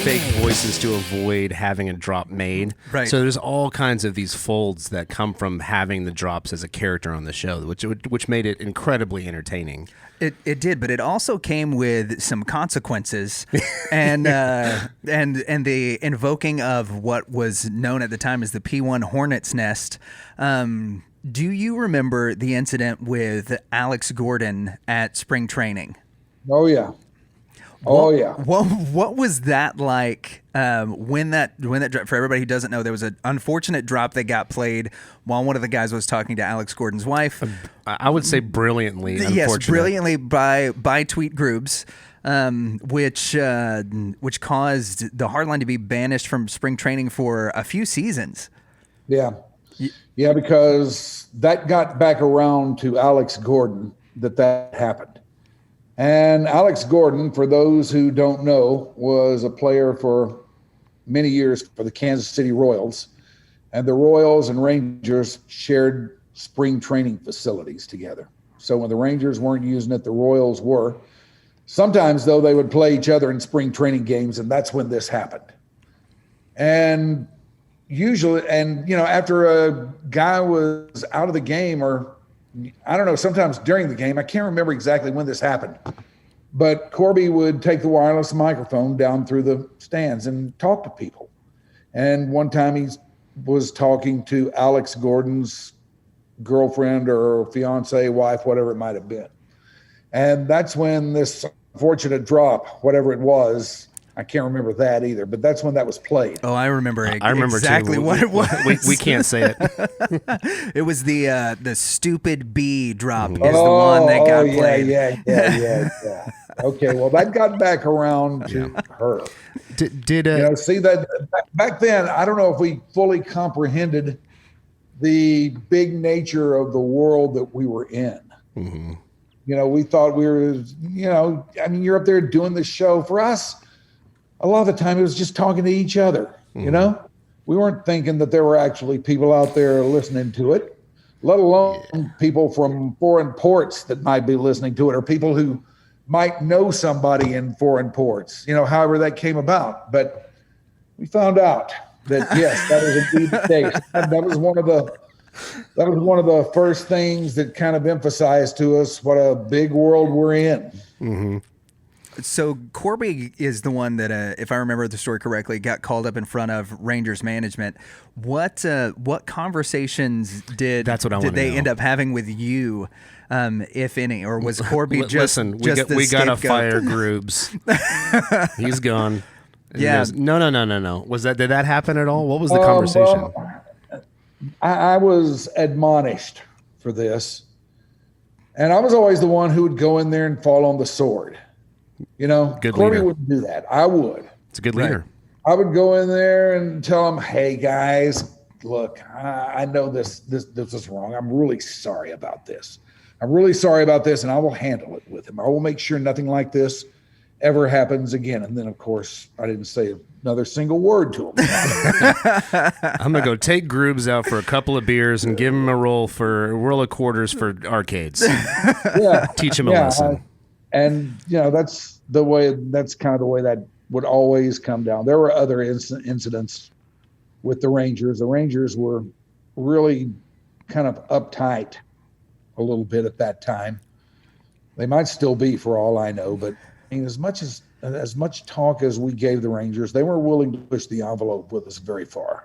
fake voices to avoid having a drop made. Right. So there's all kinds of these folds that come from having the drops as a character on the show, which made it incredibly entertaining. It did, but it also came with some consequences, and the invoking of what was known at the time as the P1 Hornet's Nest. Do you remember the incident with Alex Gordon at spring training? Oh yeah. Oh yeah. What was that like when that drop? For everybody who doesn't know, there was an unfortunate drop that got played while one of the guys was talking to Alex Gordon's wife. I would say brilliantly. Yes, brilliantly by tweet groups, which caused the Hardline to be banished from spring training for a few seasons. Yeah. Yeah, because that got back around to Alex Gordon that happened. And Alex Gordon, for those who don't know, was a player for many years for the Kansas City Royals. And the Royals and Rangers shared spring training facilities together. So when the Rangers weren't using it, the Royals were. Sometimes, though, they would play each other in spring training games, and that's when this happened. And usually, after a guy was out of the game, or I don't know, sometimes during the game, I can't remember exactly when this happened, but Corby would take the wireless microphone down through the stands and talk to people. And one time he was talking to Alex Gordon's girlfriend or fiance, wife, whatever it might have been. And that's when this unfortunate drop, whatever it was, I can't remember that either, but that's when that was played. Oh, I remember exactly too. What it was. We can't say it. It was the stupid B drop is the one that got played. Yeah. Okay, well, that got back around to her. See that back then, I don't know if we fully comprehended the big nature of the world that we were in. Mm-hmm. We thought we were, you're up there doing the show. For us, a lot of the time it was just talking to each other, We weren't thinking that there were actually people out there listening to it, let alone people from foreign ports that might be listening to it, or people who might know somebody in foreign ports, however that came about. But we found out that, yes, that is indeed the case. And that was one of the first things that kind of emphasized to us what a big world we're in. Mm-hmm. So Corby is the one that, if I remember the story correctly, got called up in front of Rangers management. What conversations did they end up having with you, if any, or was Corby just listen? Just we got to scapegoat? fire Grooves. He's gone. Yeah. No. Did that happen at all? What was the conversation? Well, I was admonished for this, and I was always the one who would go in there and fall on the sword. Good Corby leader. wouldn't do that. I would. It's a good leader. I would go in there and tell them, "Hey guys, look, I know this is wrong. I'm really sorry about this. And I will handle it with him. I will make sure nothing like this ever happens again." And then, of course, I didn't say another single word to him. I'm gonna go take Grooves out for a couple of beers and give him a roll of quarters for arcades. Yeah, teach him a lesson. And that's kind of the way that would always come down. There were other incidents with the Rangers. The Rangers were really kind of uptight a little bit at that time. They might still be, for all I know, but as much talk as we gave the Rangers, they weren't willing to push the envelope with us very far.